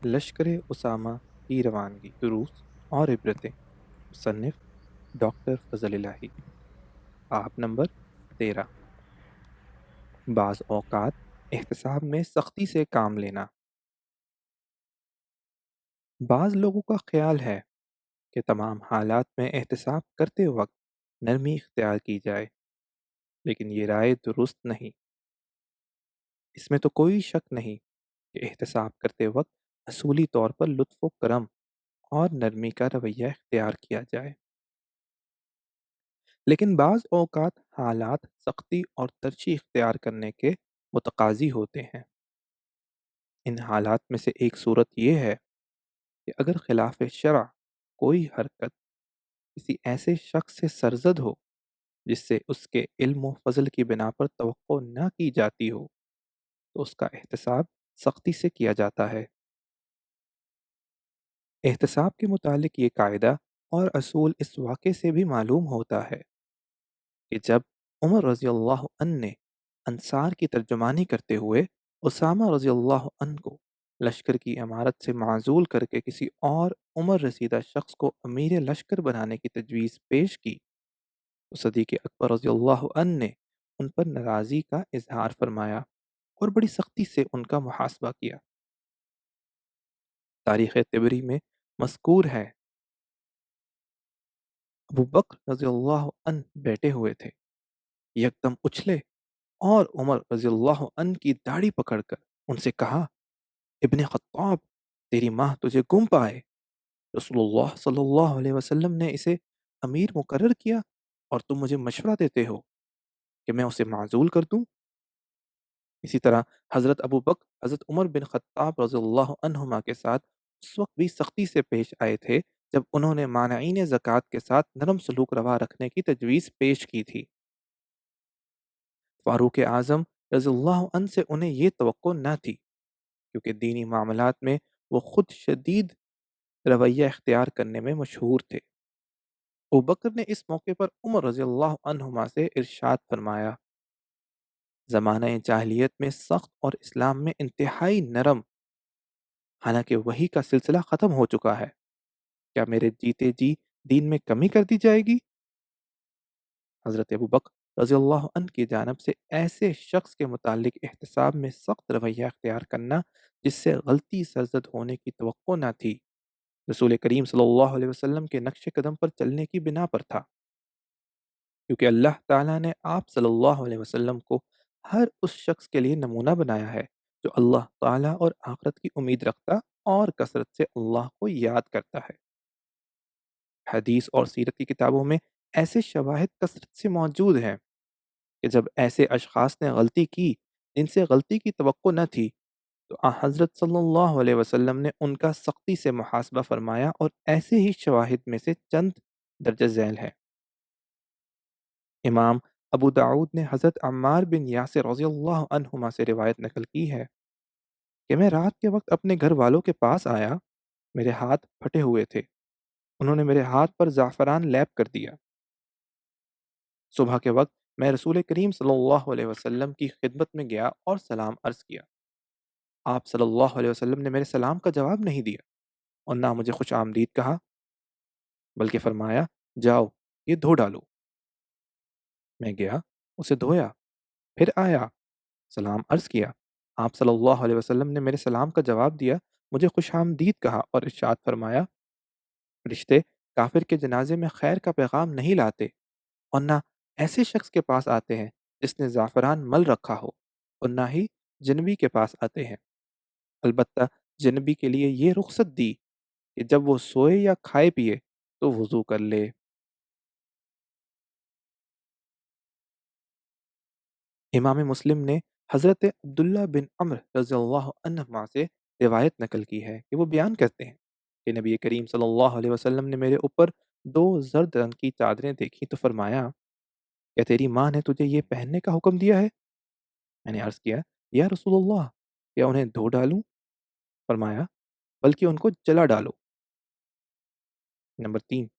लश्कर उसामा की रवानगी दुरूस और इबरतें मुसन्निफ डॉक्टर फजल इलाही। आप नंबर 13। बाज़ औक़ात एहतिसाब में सख्ती से काम लेना। बाज़ लोगों का ख्याल है कि तमाम हालात में एहतिसाब करते वक्त नरमी इख्तियार की जाए, लेकिन ये राय दुरुस्त नहीं। इसमें तो कोई शक नहीं कि एहतिसाब करते वक्त असूली तौर पर लुत्फ़ व करम और नरमी का रवैया इख्तियार किया जाए, लेकिन बाज़ औक़ात हालात सख्ती और तरजीह इख्तियार करने के मुतकाज़ी होते हैं। इन हालात में से एक सूरत ये है कि अगर खिलाफ शरअ कोई हरकत किसी ऐसे शख्स से सरजद हो जिससे उसके इल्म व फज़ल की बिना पर तवक्को न की जाती हो, तो उसका एहतसाब सख्ती से किया जाता है। एहतसाब के मुतालिक ये कायदा और असूल इस वाक़े से भी मालूम होता है कि जब उमर रज़ी अल्लाह अन ने अंसार की तर्जुमानी करते हुए उसामा रज़ी अल्लाह अन को लश्कर की इमारत से माज़ूल करके किसी और उम्र रसीदा शख्स को अमीर लश्कर बनाने की तजवीज़ पेश की, तो सदीक़ अकबर रज़ी अल्लाह अन ने उन पर नाराज़गी का इजहार फरमाया और बड़ी सख्ती से उनका मुहासबा किया। तारीख़ तिबरी में मज़कूर है, अबू बकर रज़ी अल्लाह अन बैठे हुए थे, यकदम उछले और उमर रज़ी अल्लाह अन की दाढ़ी पकड़कर उनसे कहा, इब्ने ख़त्ताब, तेरी माँ तुझे गुम पाए। रसूलुल्लाह सल्लल्लाहु अलैहि वसल्लम ने इसे अमीर मुकर्रर किया और तुम मुझे मशवरा देते हो कि मैं उसे माज़ूल कर दूँ। इसी तरह हज़रत अबू बकर हज़रत उमर बिन ख़त्ताब रज़ियल्लाहु अन्हुमा के साथ उस वक़्त भी सख्ती से पेश आए थे जब उन्होंने मानईन ज़कात के साथ नरम सलूक रवा रखने की तजवीज़ पेश की थी। फ़ारूक आज़म रज़ियल्लाहु अन्हु से उन्हें ये तवक्को न थी, क्योंकि दीनी मामलात में वो खुद शदीद रवैया इख्तियार करने में मशहूर थे। अबू बकर ने इस मौके पर उमर रज़ियल्लाहु अन्हुमा से इरशाद फरमाया, ज़माना जाहिलियत में सख्त और इस्लाम में इंतहाई नरम, हालांकि वही का सिलसिला ख़त्म हो चुका है। क्या मेरे जीते जी दीन में कमी कर दी जाएगी? हज़रत अबू बकर रज़ियल्लाहु अन्हु की जानिब से ऐसे शख्स के मुतालिक एहतिसाब में सख्त रवैया इख्तियार करना जिससे गलती सरजद होने की तवक्को न थी, रसूल करीम सल्लल्लाहु अलैहि वसल्लम के नक्श कदम पर चलने की बिना पर था, क्योंकि अल्लाह ताला ने आप सल्लल्लाहु अलैहि वसल्लम को हर उस शख्स के लिए नमूना बनाया है जो अल्लाह ताला और आखिरत की उम्मीद रखता और कसरत से अल्लाह को याद करता है। हदीस और सीरत की किताबों में ऐसे शवाहिद कसरत से मौजूद हैं कि जब ऐसे अशखास ने गलती की जिनसे गलती की तवक्को न थी, तो हज़रत सल्लल्लाहु अलैहि वसल्लम ने उनका सख्ती से मुहासबा फरमाया और ऐसे ही शवाहिद में से चंद दर्ज झैल हैं। इमाम अबू दाऊद ने हज़रत अम्मार बिन यासिर रज़ियल्लाहु अन्हुमा से रिवायत नकल की है कि मैं रात के वक्त अपने घर वालों के पास आया, मेरे हाथ फटे हुए थे। उन्होंने मेरे हाथ पर ज़ाफ़रान लेप कर दिया। सुबह के वक्त मैं रसूल करीम सल्लल्लाहु अलैहि वसल्लम की खिदमत में गया और सलाम अर्ज़ किया। आप सल्लल्लाहु अलैहि वसल्लम ने मेरे सलाम का जवाब नहीं दिया और ना मुझे खुश आमदीद कहा, बल्कि फरमाया, जाओ ये धो डालो। मैं गया, उसे धोया, फिर आया, सलाम अर्ज़ किया। आप सल्लल्लाहु अलैहि वसल्लम ने मेरे सलाम का जवाब दिया, मुझे खुशामदीद कहा और इरशाद फरमाया, रिश्ते काफिर के जनाजे में खैर का पैगाम नहीं लाते और ना ऐसे शख्स के पास आते हैं जिसने ज़ाफ़रान मल रखा हो, और ना ही जिन्बी के पास आते हैं। अलबत्ता जिन्बी के लिए ये रुख्सत दी कि जब वो सोए या खाए पिए तो वज़ू कर ले। इमाम मुस्लिम ने हज़रत अब्दुल्ला बिन अम्र रज़ियल्लाहु अन्हुमा से रिवायत नकल की है कि वो बयान करते हैं कि नबी करीम सल्लल्लाहु अलैहि वसल्लम ने मेरे ऊपर दो जर्द रंग की चादरें देखी तो फरमाया, क्या तेरी माँ ने तुझे ये पहनने का हुक्म दिया है? मैंने अर्ज़ किया, या रसूलल्लाह, क्या उन्हें धो डालूं? फरमाया, बल्कि उनको जला डालो। नंबर 3,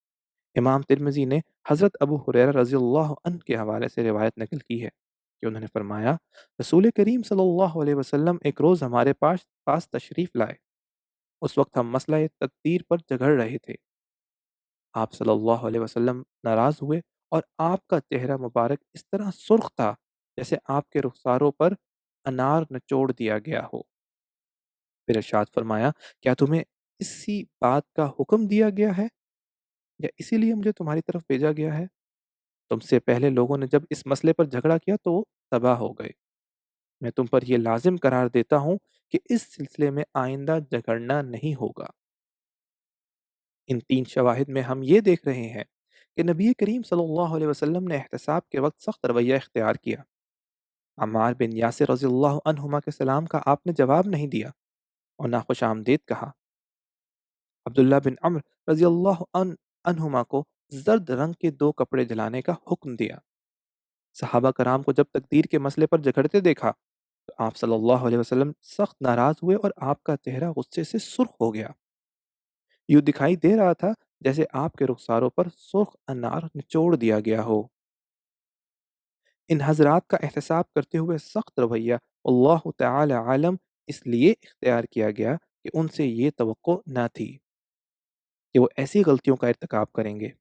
इमाम तिरमिज़ी ने हज़रत अबू हुरैरा रज़ियल्लाहु अन्हु के हवाले से रिवायत नकल की है कि उन्होंने फरमाया, रसूल करीम सल्लल्लाहु अलैहि वसल्लम एक रोज़ हमारे पास पास तशरीफ़ लाए। उस वक़्त हम मसला तकदीर पर झगड़ रहे थे। आप सल्लल्लाहु अलैहि वसल्लम नाराज़ हुए और आपका चेहरा मुबारक इस तरह सुर्ख़ था, जैसे आपके रुख़सारों पर अनार निचोड़ दिया गया हो। फिर इरशाद फ़रमाया, क्या तुम्हें इसी बात का हुक्म दिया गया है या इसीलिए मुझे तुम्हारी तरफ भेजा गया है? तुमसे पहले लोगों ने जब इस मसले पर झगड़ा किया तो वो तबाह हो गए। मैं तुम पर ये लाज़िम करार देता हूँ कि इस सिलसिले में आइंदा झगड़ना नहीं होगा। इन 3 शवाहिद में हम ये देख रहे हैं कि नबी करीम सल्लल्लाहु अलैहि वसल्लम ने एहतिसाब के वक़्त सख्त रवैया इख्तियार किया। अम्मार बिन यासिर रज़ियल्लाहु अन्हुमा के सलाम का आपने जवाब नहीं दिया और ना खुशामदीद कहा। अब्दुल्ला बिन अम्र अन्हुमा को जर्द रंग के 2 कपड़े जलाने का हुक्म दिया। सहाबा कराम को जब तकदीर के मसले पर झगड़ते देखा तो आप सल्लल्लाहु अलैहि वसल्लम सख्त नाराज हुए और आपका चेहरा गुस्से से सुर्ख हो गया। यूँ दिखाई दे रहा था जैसे आपके रुखसारों पर सुर्ख अनार निचोड़ दिया गया हो। इन हज़रात का एहतसाब करते हुए सख्त रवैया अल्लाह ताला आलम इसलिए इख्तियार किया गया कि उनसे ये तवक्को न थी कि वो ऐसी गलतियों का इर्तिकाब करेंगे।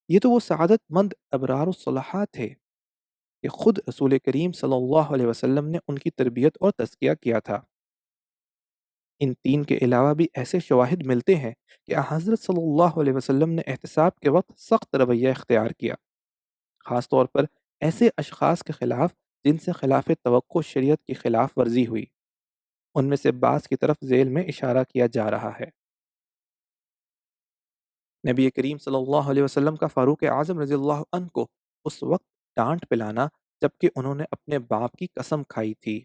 ये तो वो सआदतमंद अबरारुस्सलाहा थे कि खुद रसूल करीम सल्लल्लाहु अलैहि वसल्लम ने उनकी तरबियत और तज़किया किया था। इन 3 के अलावा भी ऐसे शवाहिद मिलते हैं कि हज़रत सल्लल्लाहु अलैहि वसल्लम ने एहतिसाब के वक़्त सख्त रवैया इख्तियार किया, ख़ास तौर पर ऐसे अशख़ास के ख़िलाफ़ जिनसे ख़िलाफ़ तवक्को शरीयत की ख़िलाफ़ वर्ज़ी हुई। उनमें से बाज़ की तरफ ज़ेल में इशारा किया जा रहा है। नबी करीम सल्लल्लाहु अलैहि वसल्लम का फ़ारूक आज़म रज़ियल्लाहु अन्हु को उस वक़्त डाँट पिलाना जबकि उन्होंने अपने बाप की कसम खाई थी।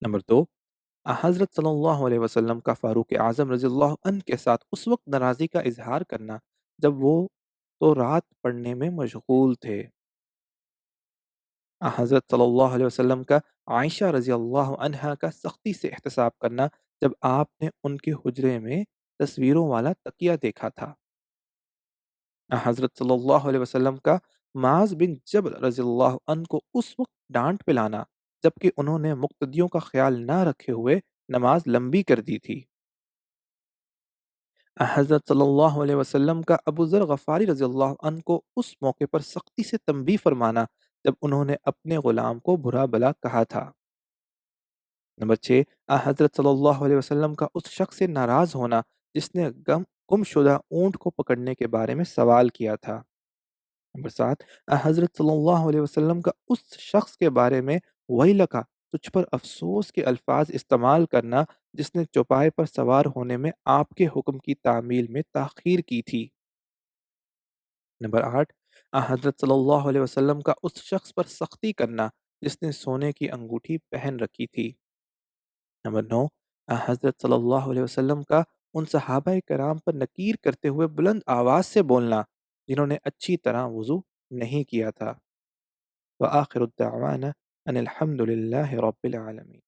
नंबर 2, हज़रत सल्लल्लाहु अलैहि वसल्लम का फ़ारूक आज़म रज़ियल्लाहु अन्हु के साथ उस वक़्त नाराज़गी का इज़हार करना जब वो तो रात पढ़ने में मशगूल थे। हज़रत सल्लल्लाहु अलैहि वसल्लम का आयशा रज़ियल्लाहु अन्हा का सख्ती से एहतसाब करना जब आपने उनके हुजरे में तस्वीरों वाला तकिया देखा था। हज़रत सल्लल्लाहु अलैहि वसल्लम का मुआज़ बिन जबल रज़ियल्लाहु अन्हु को उस वक़्त डाँट पिलाना जबकि उन्होंने मुक्तदियों का ख़्याल ना रखे हुए नमाज़ लंबी कर दी थी। हज़रत सल्लल्लाहु अलैहि वसल्लम का अबू ज़र गफ़ारी रज़ियल्लाहु अन्हु को उस मौके पर सख्ती से तंबीह फ़रमाना जब उन्होंने अपने ग़ुलाम को बुरा-भला कहा था। नंबर 6, हज़रत सल्लल्लाहु अलैहि वसल्लम का उस शख्स से नाराज़ होना जिसने गुमशुदा ऊँट को पकड़ने के बारे में सवाल किया था। नंबर 7, हज़रत सल्लल्लाहु अलैहि वसल्लम का उस शख्स के बारे में वैलका तुझ पर अफ़सोस के अल्फ़ाज़ इस्तेमाल करना जिसने चौपाए पर सवार होने में आपके हुक्म की तामील में ताख़ीर की थी। नंबर 8, हज़रत सल्लल्लाहु अलैहि वसल्लम का उस शख्स पर सख्ती करना जिसने सोने की अंगूठी पहन रखी थी। नंबर 9, हज़रत सल्लल्लाहु अलैहि वसल्लम का उन सहाबाए कराम पर नकीर करते हुए बुलंद आवाज़ से बोलना जिन्होंने अच्छी तरह वज़ू नहीं किया था। व आखिरु दावाना अनिल हम्दुलिल्लाहि रब्बिल आलमीन।